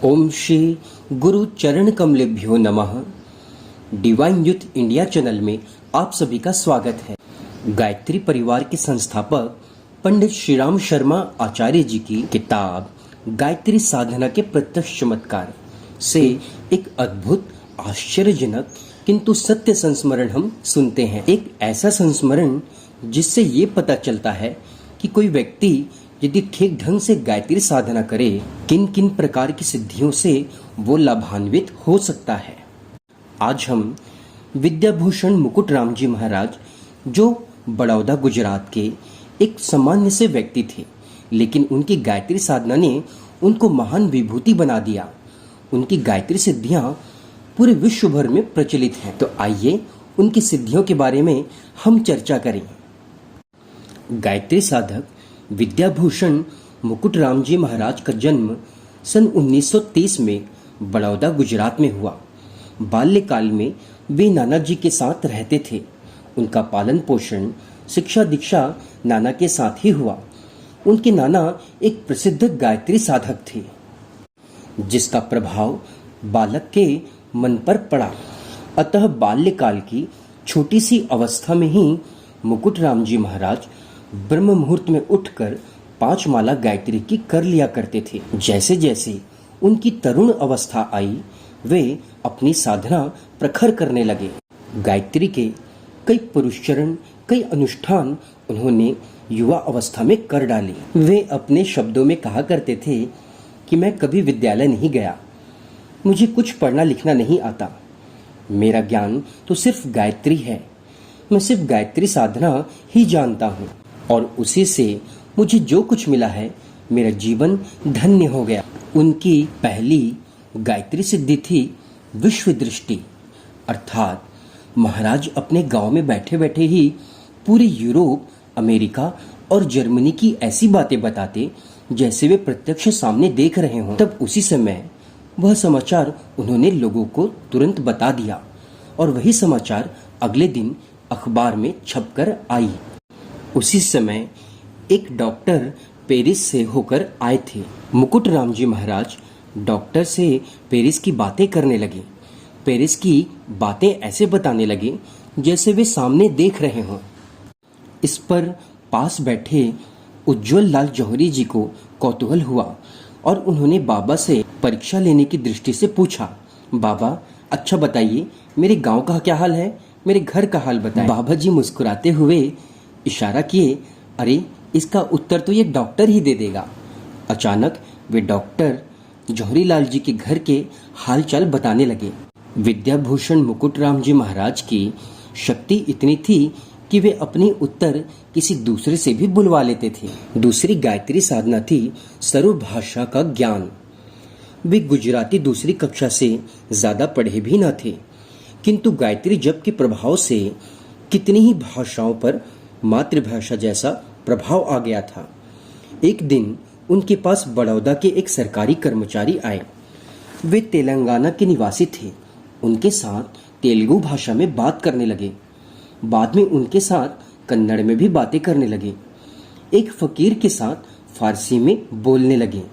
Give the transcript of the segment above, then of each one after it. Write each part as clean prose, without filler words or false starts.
ओम श्री गुरु चरण कमलेभ्यो नमः। Divine youth India channel में आप सभी का स्वागत है। गायत्री परिवार के संस्थापक पंडित श्री राम शर्मा आचार्य जी की किताब गायत्री साधना के प्रत्यक्ष चमत्कार से एक अद्भुत, आश्चर्यजनक किंतु सत्य संस्मरण हम सुनते हैं। एक ऐसा संस्मरण जिससे ये पता चलता है कि कोई व्यक्ति यदि ठीक ढंग से गायत्री साधना करे, किन किन प्रकार की सिद्धियों से वो लाभान्वित हो सकता है। आज हम विद्याभूषण मुकुट राम जी महाराज, जो बड़ौदा गुजरात के एक सामान्य से व्यक्ति थे, लेकिन उनकी गायत्री साधना ने उनको महान विभूति बना दिया। उनकी गायत्री सिद्धियां पूरे विश्व भर में प्रचलित हैं। तो आइए उनकी सिद्धियों के बारे में हम चर्चा करें। गायत्री साधक विद्याभूषण मुकुट राम जी महाराज का जन्म सन 1930 में बड़ौदा गुजरात में हुआ। बाल्यकाल में वे नाना जी के साथ रहते थे। उनका पालन पोषण, शिक्षा दीक्षा नाना के साथ ही हुआ। उनके नाना एक प्रसिद्ध गायत्री साधक थे, जिसका प्रभाव बालक के मन पर पड़ा। अतः बाल्यकाल की छोटी सी अवस्था में ही मुकुट राम जी महाराज ब्रह्म मुहूर्त में उठकर 5 माला गायत्री की कर लिया करते थे। जैसे जैसे उनकी तरुण अवस्था आई, वे अपनी साधना प्रखर करने लगे। गायत्री के कई पुरुषचरण, कई अनुष्ठान उन्होंने युवा अवस्था में कर डाले। वे अपने शब्दों में कहा करते थे कि मैं कभी विद्यालय नहीं गया, मुझे कुछ पढ़ना लिखना नहीं आता, मेरा ज्ञान तो सिर्फ गायत्री है, मैं सिर्फ गायत्री साधना ही जानता हूँ और उसी से मुझे जो कुछ मिला है, मेरा जीवन धन्य हो गया। उनकी पहली गायत्री सिद्धि थी विश्व दृष्टि, अर्थात महाराज अपने गांव में बैठे बैठे ही पूरे यूरोप, अमेरिका और जर्मनी की ऐसी बातें बताते जैसे वे प्रत्यक्ष सामने देख रहे हों। तब उसी समय वह समाचार उन्होंने लोगों को तुरंत बता दिया और वही समाचार अगले दिन अखबार में छपकर आई। उसी समय एक डॉक्टर पेरिस से होकर आए थे। मुकुट राम जी महाराज डॉक्टर से पेरिस की बातें करने लगे। पेरिस की बातें ऐसे बताने लगे जैसे वे सामने देख रहे हों। इस पर पास बैठे उज्जवल लाल जौहरी जी को कौतूहल हुआ और उन्होंने बाबा से परीक्षा लेने की दृष्टि से पूछा, बाबा अच्छा बताइए, मेरे गांव का क्या हाल है, मेरे घर का हाल बताएं। बाबा जी मुस्कुराते हुए इशारा किए, अरे इसका उत्तर तो ये डॉक्टर ही दे देगा। अचानक वे डॉक्टर जौहरी लाल जी के घर के हालचाल बताने लगे। विद्याभूषण मुकुट राम जी महाराज की शक्ति इतनी थी कि वे अपनी उत्तर किसी दूसरे से भी बुलवा लेते थे। दूसरी गायत्री साधना थी सर्व भाषा का ज्ञान। वे गुजराती दूसरी कक्षा से ज्यादा पढ़े भी न थे, किंतु गायत्री जप के प्रभाव से कितनी ही भाषाओं पर मातृभाषा जैसा प्रभाव आ गया था। एक दिन उनके पास बड़ौदा के एक सरकारी कर्मचारी आए। वे तेलंगाना के निवासी थे। उनके साथ तेलुगु भाषा में बात करने लगे। बाद में उनके साथ कन्नड़ में भी बातें करने लगे। एक फकीर के साथ फारसी में बोलने लगे।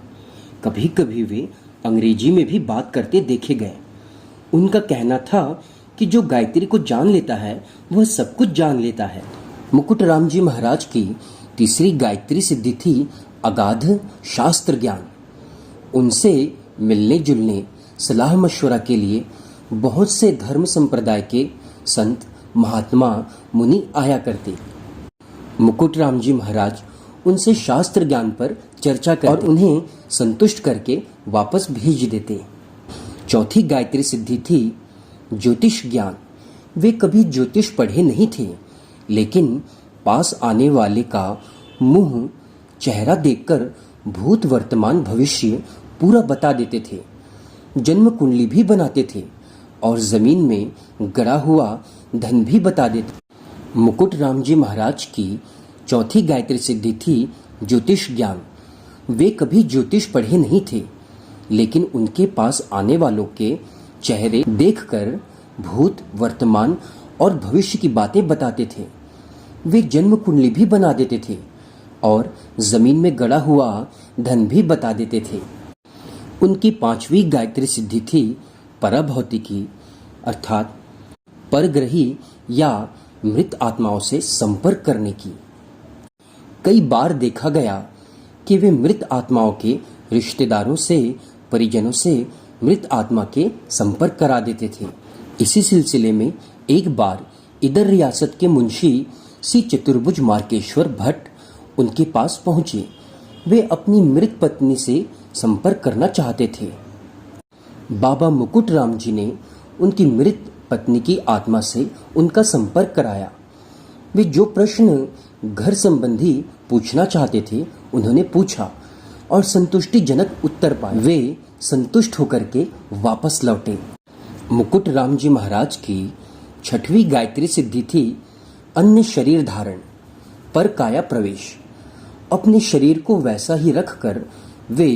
कभी कभी वे अंग्रेजी में भी बात करते देखे गए। उनका कहना था कि जो गायत्री को जान लेता है वह सब कुछ जान लेता है। मुकुट राम जी महाराज की तीसरी गायत्री सिद्धि थी अगाध शास्त्र ज्ञान। उनसे मिलने जुलने, सलाह मशवरा के लिए बहुत से धर्म संप्रदाय के संत, महात्मा, मुनि आया करते। मुकुट राम जी महाराज उनसे शास्त्र ज्ञान पर चर्चा करते और उन्हें संतुष्ट करके वापस भेज देते। चौथी गायत्री सिद्धि थी ज्योतिष ज्ञान। वे कभी ज्योतिष पढ़े नहीं थे, लेकिन पास आने वाले का मुंह, चेहरा देखकर भूत, वर्तमान, भविष्य पूरा बता देते थे। जन्म कुंडली भी बनाते थे और जमीन में गड़ा हुआ धन भी बता देते। मुकुट राम जी महाराज की चौथी गायत्री सिद्धि थी ज्योतिष ज्ञान। वे कभी ज्योतिष पढ़े नहीं थे, लेकिन उनके पास आने वालों के चेहरे देखकर भूत, वर्तमान और भविष्य की बातें बताते थे। वे जन्म कुंडली भी बना देते थे और जमीन में गड़ा हुआ धन भी बता देते थे। उनकी 5वीं गायत्री सिद्धि थी पराभौतिकी अर्थात परग्रही या मृत आत्माओं से संपर्क करने की। कई बार देखा गया कि वे मृत आत्माओं के रिश्तेदारों से, परिजनों से मृत आत्मा के संपर्क करा देते थे। इसी सिलसिले में एक बार इधर रियासत के मुंशी श्री चतुर्भुज मार्केश्वर भट्ट उनके पास पहुंचे। वे अपनी मृत पत्नी से संपर्क करना चाहते थे। बाबा मुकुट राम जी ने उनकी मृत पत्नी की आत्मा से उनका संपर्क कराया। वे जो प्रश्न घर संबंधी पूछना चाहते थे उन्होंने पूछा और संतुष्टिजनक उत्तर पाए। वे संतुष्ट होकर के वापस लौटे। मुकुट राम जी महाराज की 6वीं गायत्री सिद्धि थी अन्य शरीर धारण, पर काया प्रवेश। अपने शरीर को वैसा ही रखकर वे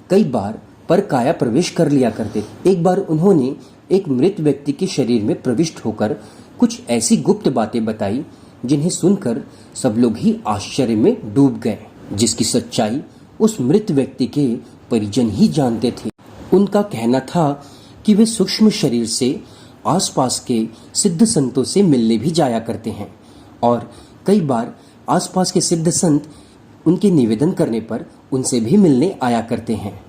कई बार पर काया प्रवेश कर लिया करते। एक बार उन्होंने एक मृत व्यक्ति के शरीर में प्रविष्ट होकर कुछ ऐसी गुप्त बातें बताई जिन्हें सुनकर सब लोग ही आश्चर्य में डूब गए, जिसकी सच्चाई उस मृत व्यक्ति के परिजन ही जानते थे। उनका कहना था कि वे सूक्ष्म शरीर से आसपास के सिद्ध संतों से मिलने भी जाया करते हैं और कई बार आसपास के सिद्ध संत उनके निवेदन करने पर उनसे भी मिलने आया करते हैं।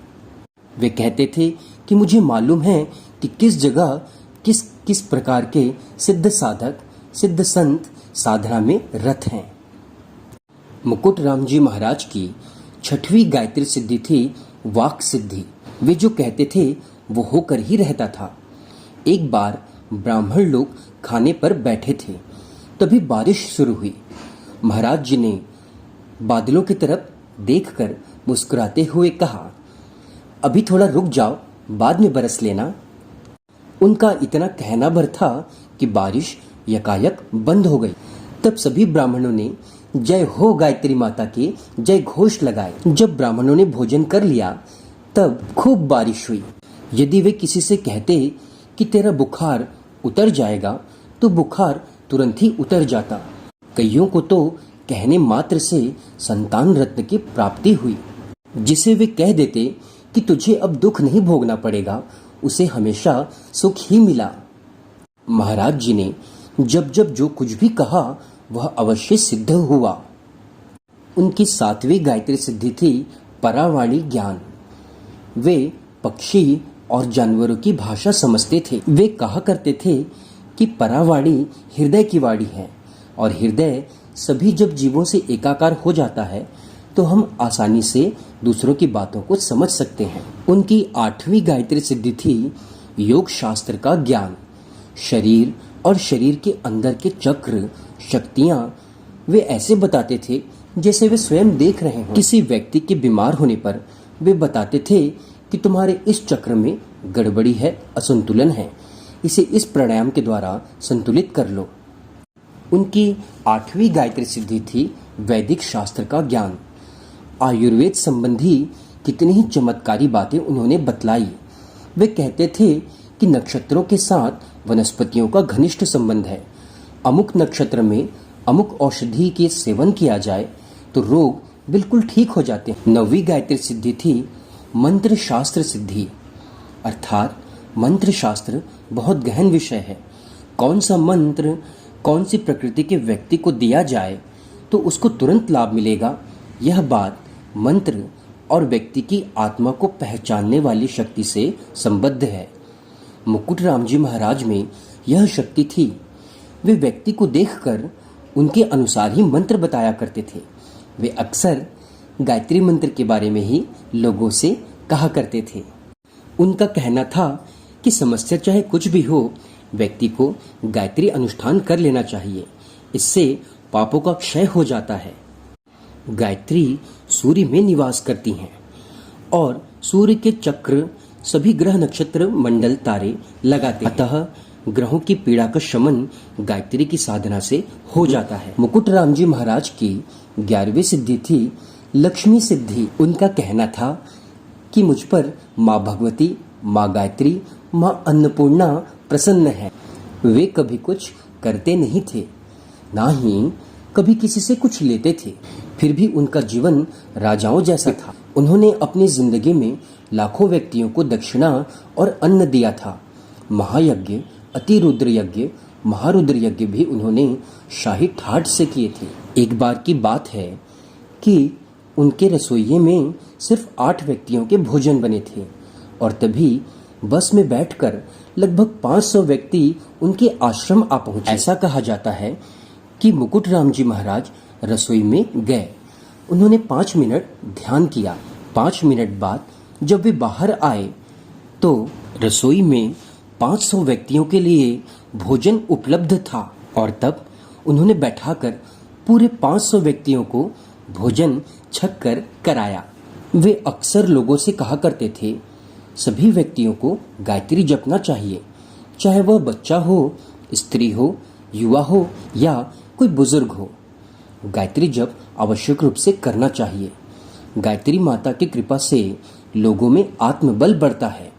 वे कहते थे कि मुझे मालूम है कि किस जगह किस किस प्रकार के सिद्ध साधक, सिद्ध संत साधना में रत हैं। मुकुट राम जी महाराज की 6वीं गायत्री सिद्धि थी वाक सिद्धि। वे जो कहते थे वो होकर ही रहता था। एक बार ब्राह्मण लोग खाने पर बैठे थे, तभी बारिश शुरू हुई। महाराज जी ने बादलों की तरफ देखकर मुस्कुराते हुए कहा, अभी थोड़ा रुक जाओ, बाद में बरस लेना। उनका इतना कहना भर था कि बारिश यकायक बंद हो गई। तब सभी ब्राह्मणों ने जय हो गायत्री माता के जय घोष लगाए। जब ब्राह्मणों ने भोजन कर लिया तब खूब बारिश हुई। यदि वे किसी से कहते कि तेरा बुखार उतर जाएगा तो बुखार तुरंत ही उतर जाता। कईयों को तो कहने मात्र से संतान रत्न की प्राप्ति हुई। जिसे वे कह देते कि तुझे अब दुख नहीं भोगना पड़ेगा, उसे हमेशा सुख ही मिला। महाराज जी ने जब जब जो कुछ भी कहा वह अवश्य सिद्ध हुआ। उनकी 7वीं गायत्री सिद्धि थी परावाणी ज्ञान। वे पक्षी और जानवरों की भाषा समझते थे। वे कहा करते थे कि परावाणी हृदय की वाणी है और हृदय सभी जब जीवों से एकाकार हो जाता है तो हम आसानी से दूसरों की बातों को समझ सकते हैं। उनकी 8वीं गायत्री सिद्धि थी योग शास्त्र का ज्ञान। शरीर और शरीर के अंदर के चक्र, शक्तियां वे ऐसे बताते थे जैसे वे स्वयं देख रहे हों। किसी व्यक्ति के बीमार होने पर वे बताते थे कि तुम्हारे इस चक्र में गड़बड़ी है, असंतुलन है, इसे इस प्राणायाम के द्वारा संतुलित कर लो। उनकी 8वीं गायत्री सिद्धि थी वैदिक शास्त्र का ज्ञान। आयुर्वेद संबंधी कितनी ही चमत्कारी बातें उन्होंने बतलाई। वे कहते थे कि नक्षत्रों के साथ वनस्पतियों का घनिष्ठ संबंध है। अमुक नक्षत्र में अमुक औषधि के सेवन किया जाए तो रोग बिल्कुल ठीक हो जाते हैं। 9वीं गायत्री सिद्धि थी मंत्र शास्त्र सिद्धि, अर्थात मंत्र शास्त्र बहुत गहन विषय है। कौन सा मंत्र कौन सी प्रकृति के व्यक्ति को दिया जाए तो उसको तुरंत लाभ मिलेगा, यह बात मंत्र और व्यक्ति की आत्मा को पहचानने वाली शक्ति से संबद्ध है। मुकुट राम जी महाराज में यह शक्ति थी। वे व्यक्ति को देखकर उनके अनुसार ही मंत्र बताया करते थे। वे अक्सर गायत्री मंत्र के बारे में ही लोगों से कहा करते थे। उनका कहना था कि समस्या चाहे कुछ भी हो, व्यक्ति को गायत्री अनुष्ठान कर लेना चाहिए, इससे पापों का क्षय हो जाता है। गायत्री सूर्य में निवास करती हैं और सूर्य के चक्र सभी ग्रह नक्षत्र मंडल तारे लगाते हैं। अतः ग्रहों की पीड़ा का शमन गायत्री की साधना से हो जाता है। मुकुट राम जी महाराज की 11वीं सिद्धि थी लक्ष्मी सिद्धि। उनका कहना था कि मुझ पर माँ भगवती, माँ गायत्री, माँ अन्नपूर्णा प्रसन्न है। वे कभी कुछ करते नहीं थे, ना ही कभी किसी से कुछ लेते थे, फिर भी उनका जीवन राजाओं जैसा था। उन्होंने अपनी जिंदगी में लाखों व्यक्तियों को दक्षिणा और अन्न दिया था। महायज्ञ, अतिरुद्र यज्ञ, महारुद्र यज्ञ भी उन्होंने शाही ठाट से किए थे। एक बार की बात है कि उनके रसोइये में सिर्फ 8 व्यक्तियों के भोजन बने थे और तभी बस में बैठकर लगभग 500 व्यक्ति उनके आश्रम आ पहुंचे। ऐसा कहा जाता है कि मुकुटराम जी महाराज रसोई में गए। उन्होंने 5 मिनट ध्यान किया। 5 मिनट बाद जब वे बाहर आए तो रसोई में 500 व्यक्तियों के लिए भोजन उपलब्ध था और तब उन्होंने बैठाकर पूरे 500 व्यक्तियों को भोजन छक कर कराया। वे अक्सर लोगों से कहा करते थे, सभी व्यक्तियों को गायत्री जपना चाहिए, चाहे वह बच्चा हो, स्त्री हो, युवा हो या कोई बुजुर्ग हो। गायत्री जप आवश्यक रूप से करना चाहिए। गायत्री माता की कृपा से लोगों में आत्मबल बढ़ता है,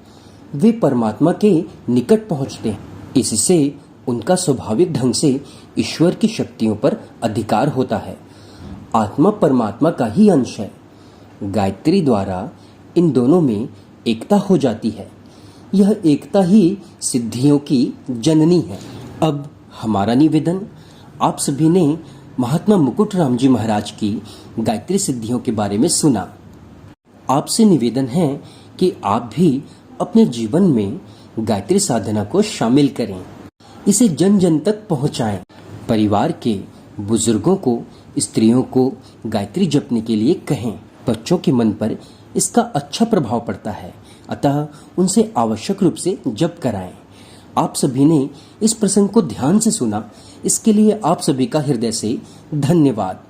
वे परमात्मा के निकट पहुंचते हैं। इससे उनका स्वाभाविक ढंग से ईश्वर की शक्तियों पर अधिकार होता है। आत्मा परमात्मा का ही अंश है। गायत्री द्वारा इन दोनों में एकता हो जाती है। यह एकता ही सिद्धियों की जननी है। अब हमारा निवेदन, आप सभी ने महात्मा मुकुटराम जी महाराज की गायत्री सिद्धियों के बारे में सुना। आपसे निवेदन है कि आप भी अपने जीवन में गायत्री साधना को शामिल करें, इसे जन जन तक पहुंचाएं। परिवार के बुजुर्गों को, स्त्रियों को गायत्री जपने के लिए कहें। बच्चों के मन पर इसका अच्छा प्रभाव पड़ता है, अतः उनसे आवश्यक रूप से जप कराएं। आप सभी ने इस प्रसंग को ध्यान से सुना, इसके लिए आप सभी का हृदय से धन्यवाद।